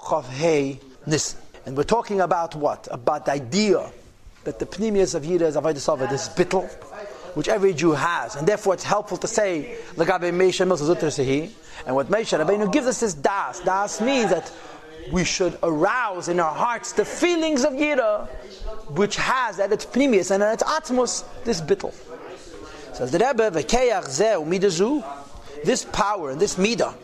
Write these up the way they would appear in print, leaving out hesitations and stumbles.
Chav Hey Nissan. And we're talking about what? About the idea that the Pnimius of Yira is Avodas Avad, this bittul, which every Jew has. And therefore it's helpful to say, L'gabe Meisha Milsa Zutra Sehi. And what Meisha Rabbeinu gives us is Das. Das means that we should arouse in our hearts the feelings of Yira, which has at its Pnimius and at its Atmos this bittul. Says the Rebbe, V'keach Zeh U'midazu, this power and this midah,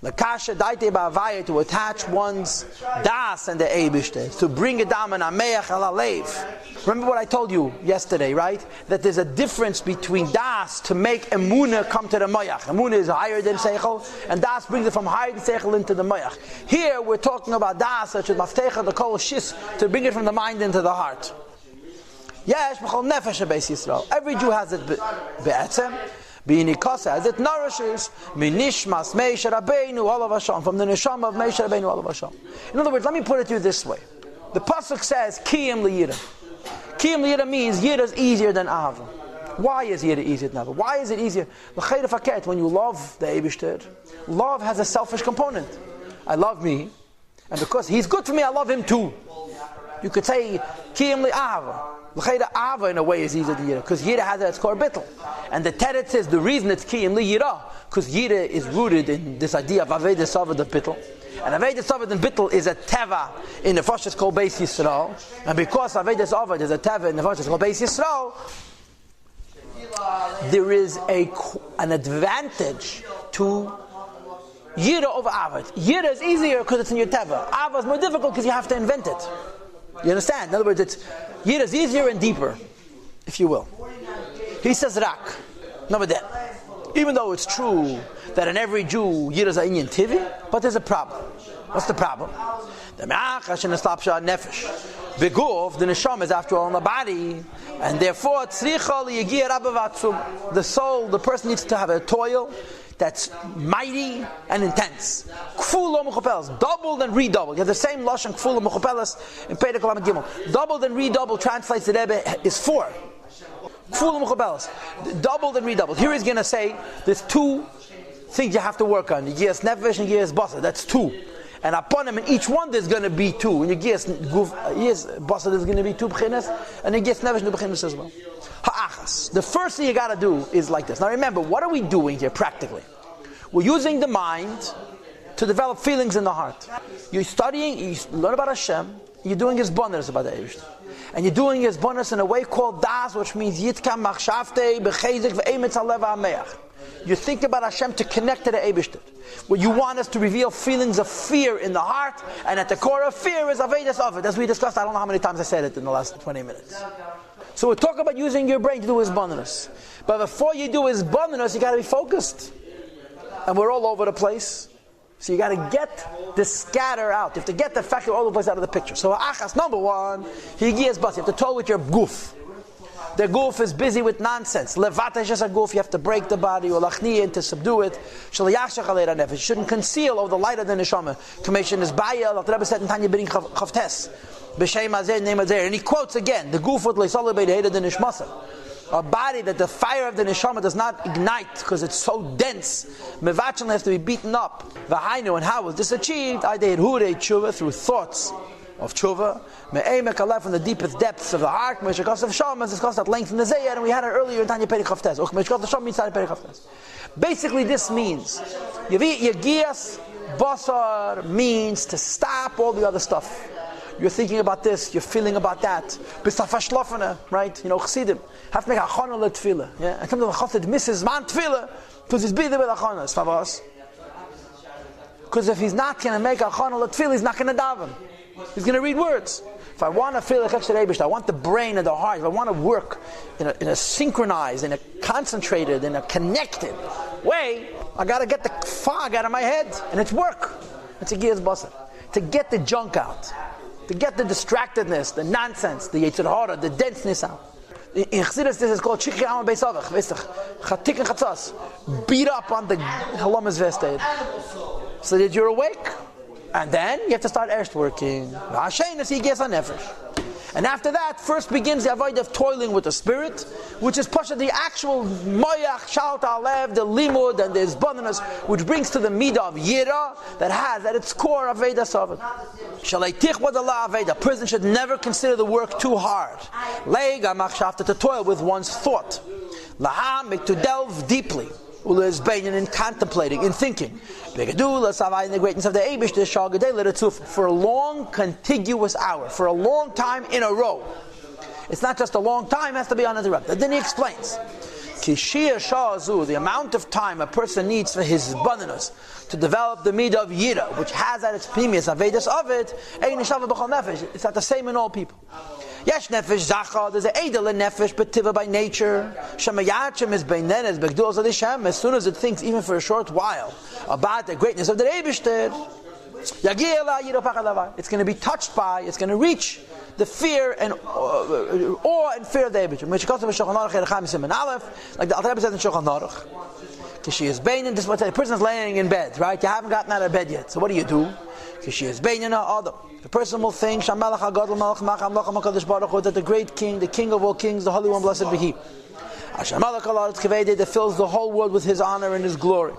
L'kasha daite ba'avaya, to attach one's das and the Eibishter, to bring it down and ameach al alev. Remember what I told you yesterday, right? That there's a difference between das to make emunah come to the mayach. Emunah is higher than seichel, and das brings it from higher than seichel into the mayach. Here we're talking about das, such as maftecha, the kol shis, to bring it from the mind into the heart. Yes, b'chol nefesh beis Yisrael. Every Jew has it be'etzem. As it nourishes minishmas Meisha Rabbeinu olav Hashem, from the neshama of Meisha Rabbeinu olav Hashem. In other words, let me put it to you this way: the pasuk says Kiyim liyira. Kiyim liyira means Yira is easier than Ahava. Why is Yira easier than Ahava? Why is it easier? When you love the Eibishter, love has a selfish component. I love me, and because he's good for me, I love him too. You could say Kiyim li Ahava. Ava in a way is easier than Yira, because Yira has its core bittul. And the Teret says the reason it's Kiyim li Yira, because Yira is rooted in this idea of Avedas Avad of bittul. And Avedas Avad and bittul is a teva in the Foshas called Beis Yisrael. And because Avedas Avad is a teva in the Foshas called Beis Yisrael, there is an advantage to Yira over Avad. Yira is easier because it's in your teva. Ava is more difficult because you have to invent it. You understand? In other words, Yira is easier and deeper, if you will. He says Rak. No, but that. Even though it's true that in every Jew Yira is a inyan tivi, but there's a problem. What's the problem? The me'achash and the slapsha nefesh. Beguf, the neshama is after all in the body, and therefore tzricha liyagia rabavatzum. The soul, the person needs to have a toil that's mighty and intense. Kfulo mechupelas, doubled and redoubled. You have the same lashon kfulo mechupelas in Perek Lamed Gimel. Doubled and redoubled translates the Rebbe is 4. Kfulo mechupelas, doubled and redoubled. Here he's going to say there's 2 things you have to work on. Yiras nefesh and yiras basar. That's 2. And upon him, in each one there's going to be 2. And yiras basar there's going to be 2 b'chinas, and yiras nefesh 2 b'chinas as well. Ha'achas. The first thing you got to do is like this. Now remember, what are we doing here practically? We're using the mind to develop feelings in the heart. You're studying, you learn about Hashem, you're doing his bonus about the Eibishter. And you're doing his bonus in a way called das, which means yitkam machshavtei b'chezik v'emetz halev ha'meach. You think about Hashem to connect to the Eibishter. What you want us to reveal feelings of fear in the heart, and at the core of fear is Avedas Avad. As we discussed, I don't know how many times I said it in the last 20 minutes. So we're talking about using your brain to do his bonus. But before you do his bonus, you got to be focused. And we're all over the place. So you got to get the scatter out. You have to get the factor all over the place out of the picture. So achas, number 1, higiyas bas. You have to toll with your goof. The goof is busy with nonsense. Levata is just a goof. You have to break the body, or lachniyin, to subdue it. Shaliyachshach alei nefesh. You shouldn't conceal over the light of the neshama. Commission is bayel. Like the Rebbe said in Tanya B'rin Chavtes. B'shem hazeh name hazeh. And he quotes again, the goof would leisol be'heida the nishmasa. A body that the fire of the neshama does not ignite because it's so dense. Mevachel has to be beaten up. V'hainu, and how was this achieved? I did hurei tshuva, through thoughts of tshuva. Me'emek alef, from the deepest depths of the heart. Meshakos of sham, as discussed at length in the Zayar, and we had it earlier in Tanya Perek Chavtes. Meshakos of sham means Tanya Perek Chavtes. Basically, this means Yagias basar means to stop all the other stuff. You're thinking about this, you're feeling about that. Right? You know, Chassidim have to make a chana letfila. Yeah? And sometimes the Chassid misses man tefillah because he's busy with a chana. It's favos. Because if he's not going to make a chana letfila, he's not going to daven. He's going to read words. If I want to feel like I want the brain and the heart, if I want to work in a synchronized, in a concentrated, in a connected way, I got to get the fog out of my head. And it's work. It's a giyas basar. To get the junk out. To get the distractedness, the nonsense, the yetzer hara, the denseness out. In Chassidus, this is called Shikri Amma Beisavach. Chatik and Chatzas. Beat up on the Halamas Vested. So that you're awake. And then you have to start erst working. And after that, first begins the avodah of toiling with the spirit, which is pasha the actual moyach, shalta alev, the limud, and the izboninus, which brings to the midah of yira that has at its core avodah savit. Shalaitich wadala avodah. A person should never consider the work too hard. Lega machshavta, to toil with one's thought. Lahamik, to delve deeply. In contemplating, in thinking, in the greatness of the Eibush, for a long contiguous hour, for a long time in a row. It's not just a long time; it has to be uninterrupted. Then he explains, the amount of time a person needs for his abundance to develop the midah of yira, which has at its premise avedus of it. It's not the same in all people. Yesh nefesh zacha, there's an edel in nefesh, but tiva by nature. Shemayachem is beinenes, begduls of the Shem. As soon as it thinks, even for a short while, about the greatness of the Eibishter, it's going to be touched by, it's going to reach the fear and awe and fear of the Eibishter. Like the Alter Rebbe says in Shulchan Aruch, she is beinin. This is what the person is laying in bed, right? You haven't gotten out of bed yet. So what do? She is beinin adam. The person will think that the great king, the king of all kings, the Holy One, blessed be He, that fills the whole world with His honor and His glory.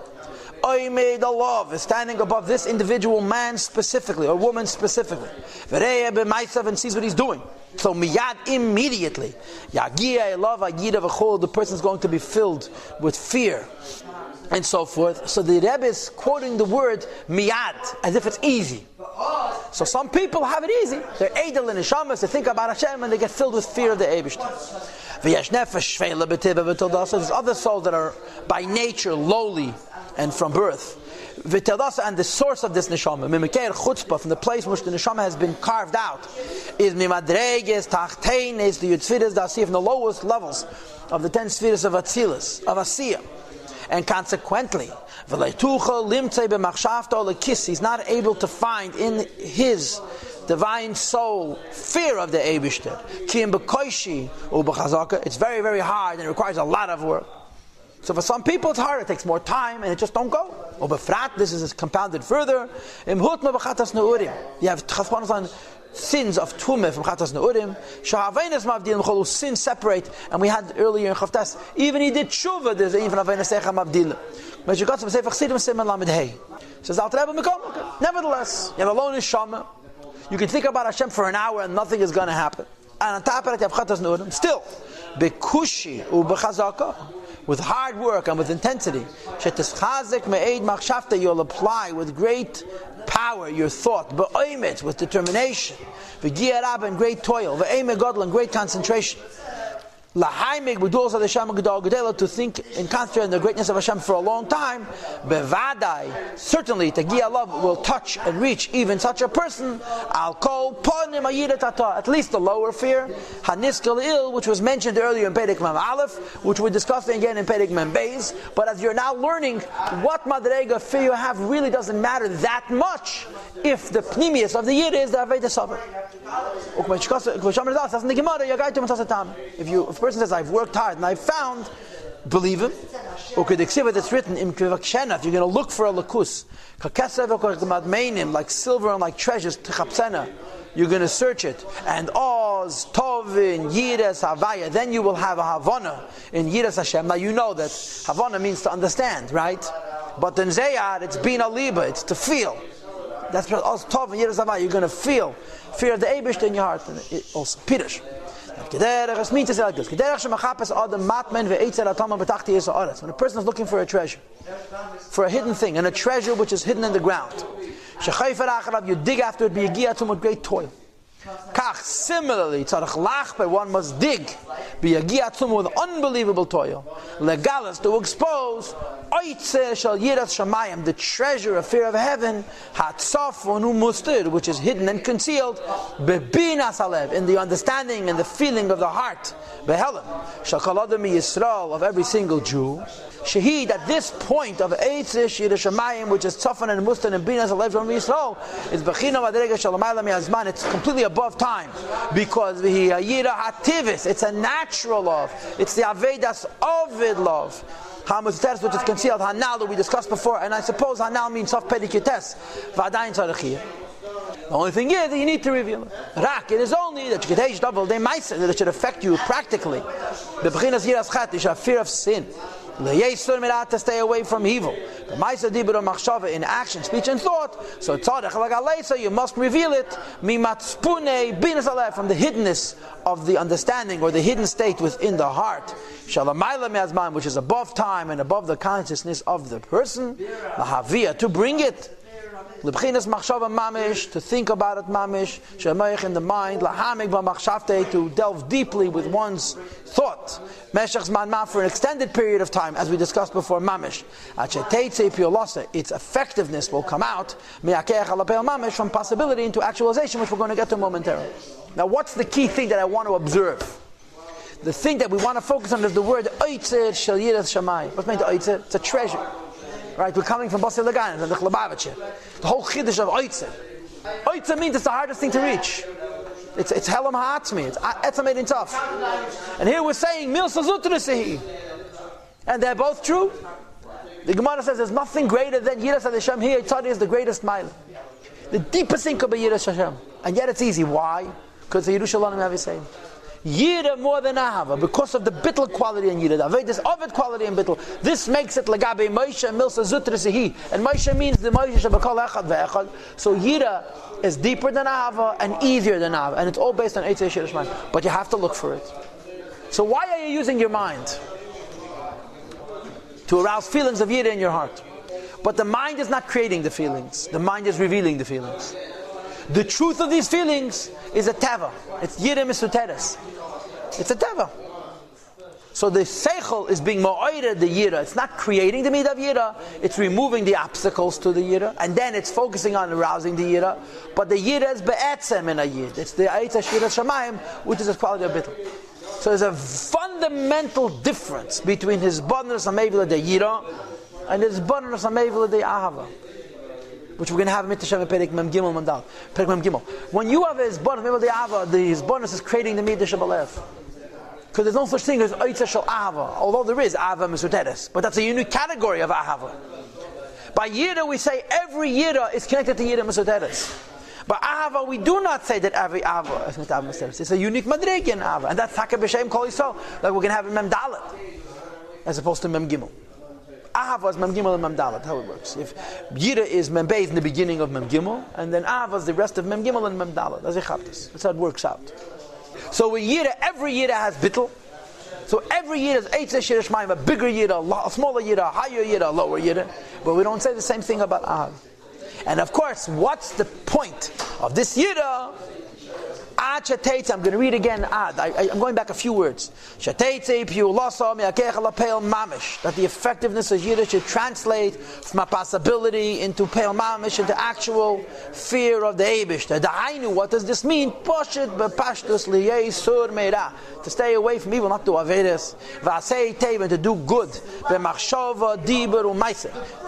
Allah is standing above this individual man specifically, or woman specifically, and sees what he's doing. So miyad, immediately, the person is going to be filled with fear and so forth. So the Rebbe is quoting the word miyad as if it's easy. So some people have it easy. They're edel and neshamas, they think about Hashem and they get filled with fear of the Eibishter. There's other souls that are by nature lowly and from birth. And the source of this neshama, chutzpah, from the place in which the neshama has been carved out, is mimadreges tachtenes, the yutzfiras da'asiyah, from the lowest levels of the 10 spheres of Atzilus, of Asiyah. And consequently, he's not able to find in his divine soul fear of the Eibishter. It's very, very hard and it requires a lot of work. So for some people it's hard, it takes more time and it just don't go. This is compounded further. You have chaspanos on sins of tumah from chatas neurim. Shahaveinas mavdilim cholu, sins separate. And we had earlier in Chavtas, even he did tshuva, there's even aveinas secha mavdilim. But you got some sefer chsidim siman lamed hey. Says Alter Rebbe Mekom. Nevertheless, you have a lone neshama. You can think about Hashem for an hour and nothing is going to happen. And on top of that, you have chatas neurim. Still, bekushi ubechazaka, with hard work and with intensity, you'll apply with great power your thought, with determination, and great toil, and great concentration. To think and concentrate on the greatness of Hashem for a long time, certainly love will touch and reach even such a person. At least the lower fear, which was mentioned earlier in Perek Mem Aleph, which we're discussing again in Perek Mem Beis. But as you're now learning, what madrega fear you have really doesn't matter that much if the pnimius of the yid is the avodah savit. If a person says, I've worked hard and I've found, believe him. It's written, if you're going to look for a lakus, like silver and like treasures, you're going to search it. And Oz, Tovin, Yiras, Havaya, then you will have a Havana in Yiras Hashem. Now you know that Havana means to understand, right? But in Zayar, it's Bina Liba, it's to feel. That's what Oz, Tovin, Yiras, Havaya, you're going to feel fear of the Eibishter in your heart. And also, Pirush. When a person is looking for a treasure, for a hidden thing, and a treasure which is hidden in the ground, you dig after it with great toil. Similarly, one must dig with unbelievable toil, to expose the treasure of fear of heaven, which is hidden and concealed in the understanding and the feeling of the heart of every single Jew. Shahid, at this point of Eitzish Yerushalayim, which is Tzafan and Mustan and Binas Alev from Yisrael, is Bechina Madrega Shalamayla Mi'azman. It's completely above time because it's a natural love. It's the Avedas Ovid love. Hamuteres, which is concealed. Hanal, that we discussed before, and I suppose Hanal means soft pedicutes. V'adayin tzarechiyah. The only thing is that you need to reveal it. Rak, it is only that you can double day meiser, that it should affect you practically. The beginner's yiras chat, you should have fear of sin. To stay away from evil. In action, speech, and thought. So you must reveal it from the hiddenness of the understanding or the hidden state within the heart, which is above time and above the consciousness of the person, to bring it. To think about it mamish, in the mind, to delve deeply with one's thought, for an extended period of time, as we discussed before, mamish. Its effectiveness will come out from possibility into actualization, which we're going to get to momentarily. Now, what's the key thing that I want to observe? The thing that we want to focus on is the word oitzer shel yiras shamayim. What's meant to oitzer? It's a treasure. Right, we're coming from Basel Lagan, from the Chlebavitcher. The whole chiddush of oitzer. Oitzer means it's the hardest thing to reach. It's helam ha'atzmi. It's etzamed tough. And here we're saying milsa zutrasihi, and they're both true. The Gemara says there's nothing greater than yiras Hashem. Here, Tzadi is the greatest mile. The deepest thing could be yiras Hashem, and yet it's easy. Why? Because the Yerushalayim have saying. Yira more than ahava, because of the bittul quality in Yira. This ovid quality in bittul. This makes it lagabe Moshe milsa zutrasihi, and Moshe means the Moshe shabakol echad ve'echad. So Yira is deeper than ahava and easier than ahava, and it's all based on eitzei shirish mind. But you have to look for it. So why are you using your mind to arouse feelings of Yira in your heart? But the mind is not creating the feelings. The mind is revealing the feelings. The truth of these feelings is a teva. It's Yira misuteres. It's a teva. So the seichel is being mo'oired the yira. It's not creating the mid of yira. It's removing the obstacles to the yira, and then it's focusing on arousing the yira. But the yira is be'etzem in a yid. It's the aitzah shira shamayim, which is the quality of bittul. So there's a fundamental difference between his badnus amevila de yira and his badnus amevila de ahava, which we're going to have in Mitzvah Perek Mem Gimel Mandal. Perek Mem Gimel. When you have his bonus, maybe the Ava, his bonus is creating the Midah Shabbalev. Because there's no such thing as Oitza Shal Ahava, although there is Ava Mesuteres. But that's a unique category of Ahava. By Yira, we say every Yira is connected to Yira Mesuteres. By Ahava, we do not say that every Ava is connected to Ava Mesuteres. It's a unique Madreg in Ava. And that's Taka B'Shem Kol Yisrael, like we're going to have in Mem Dalet, as opposed to Mem Gimel. Ahava is Mem Gimel and Mem Dalet, how it works. If Yira is Mem Beis in the beginning of Mem Gimel, and then Ahava is the rest of Mem Gimel and Mem Dalet. That's how it works out. So with Yira, every Yira has bittul. So every Yira is Eitzeh Shirish Mayim, a bigger Yira, a smaller Yira, a higher Yira, a lower Yira. But we don't say the same thing about Ahava. And of course, what's the point of this Yira? I'm going to read again. I'm going back a few words. That the effectiveness of Yiddish should translate from a possibility into peil mamish, into actual fear of the Eibishter. What does this mean? To stay away from evil, not to averes. To do good.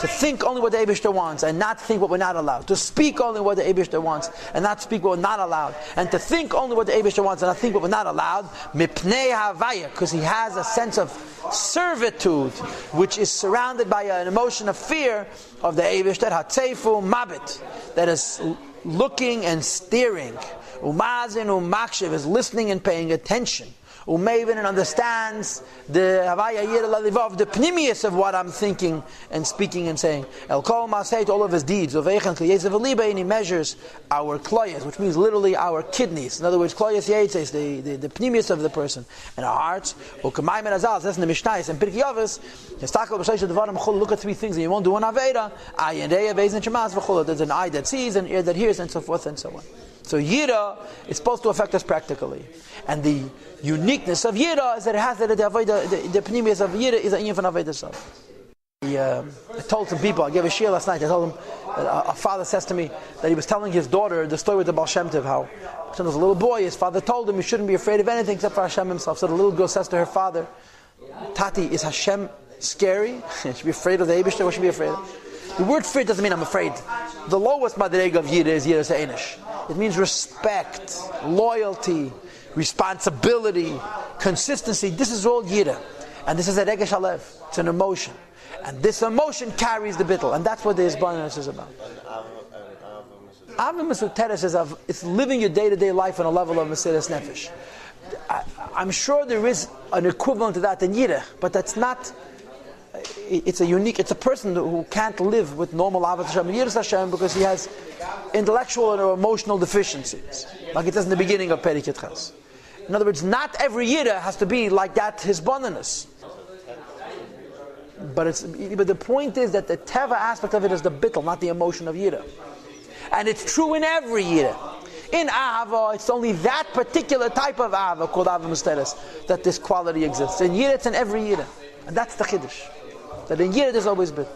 To think only what the Eibishter wants and not think what we're not allowed. To speak only what the Eibishter wants and not speak what we're not allowed. And to think only what the Eibishter wants and I think what we're not allowed, because he has a sense of servitude which is surrounded by an emotion of fear of the Eibishter, hatzeifu mabit, that is looking and steering, umazin umakshiv, is listening and paying attention, Umevin, and understands the Havaya Yira Lalivov, the pnimius of what I'm thinking and speaking and saying. El Kol Maseit, all of his deeds. Ovechan Kliyesev Aliba, and he measures our kloyes, which means literally our kidneys. In other words, kloyes yetzes, the pnimius of the person, and our hearts. Ukamayim and Azal, that's in the Mishnais and Pirkei Avos. Look at three things, and you won't do one Aveda. Ayin Reya, Beis and Shemas v'chol. There's an eye that sees, an ear that hears, and so forth and so on. So Yira is supposed to affect us practically. And the uniqueness of Yira is that it has the pnimius of Yira is an infant Aveda Sav. I told some people, I gave a shir last night, I told them, a father says to me that he was telling his daughter the story with the Baal Shem Tov, how when he was a little boy, his father told him he shouldn't be afraid of anything except for Hashem himself. So the little girl says to her father, Tati, is Hashem scary? Should be afraid of the Eibishter? What should be afraid of? The word fear doesn't mean I'm afraid. The lowest madrega of Yira is Yira Se'enish. It means respect, loyalty, responsibility, consistency. This is all Yira. And this is a Regesh Halev. It's an emotion. And this emotion carries the bittul. And that's what the Isbanus is about. Ava Mesuteres is it's living your day-to-day life on a level of Mesiras Nefesh. I'm sure there is an equivalent to that in Yireh, but that's not. It's a person who can't live with normal Avat Hashem and Yiras Hashem because he has intellectual or emotional deficiencies, like it says in the beginning of Perikut Ches. In other words, not every Yireh has to be like that, his bonus. But the point is that the Teva aspect of it is the bittul, not the emotion of Yireh. And it's true in every Yireh. In Ahava, it's only that particular type of Ahava called Ahava Musteres that this quality exists. In Yireh, it's in every Yireh. And that's the Chiddush. That in Yireh there's always bit.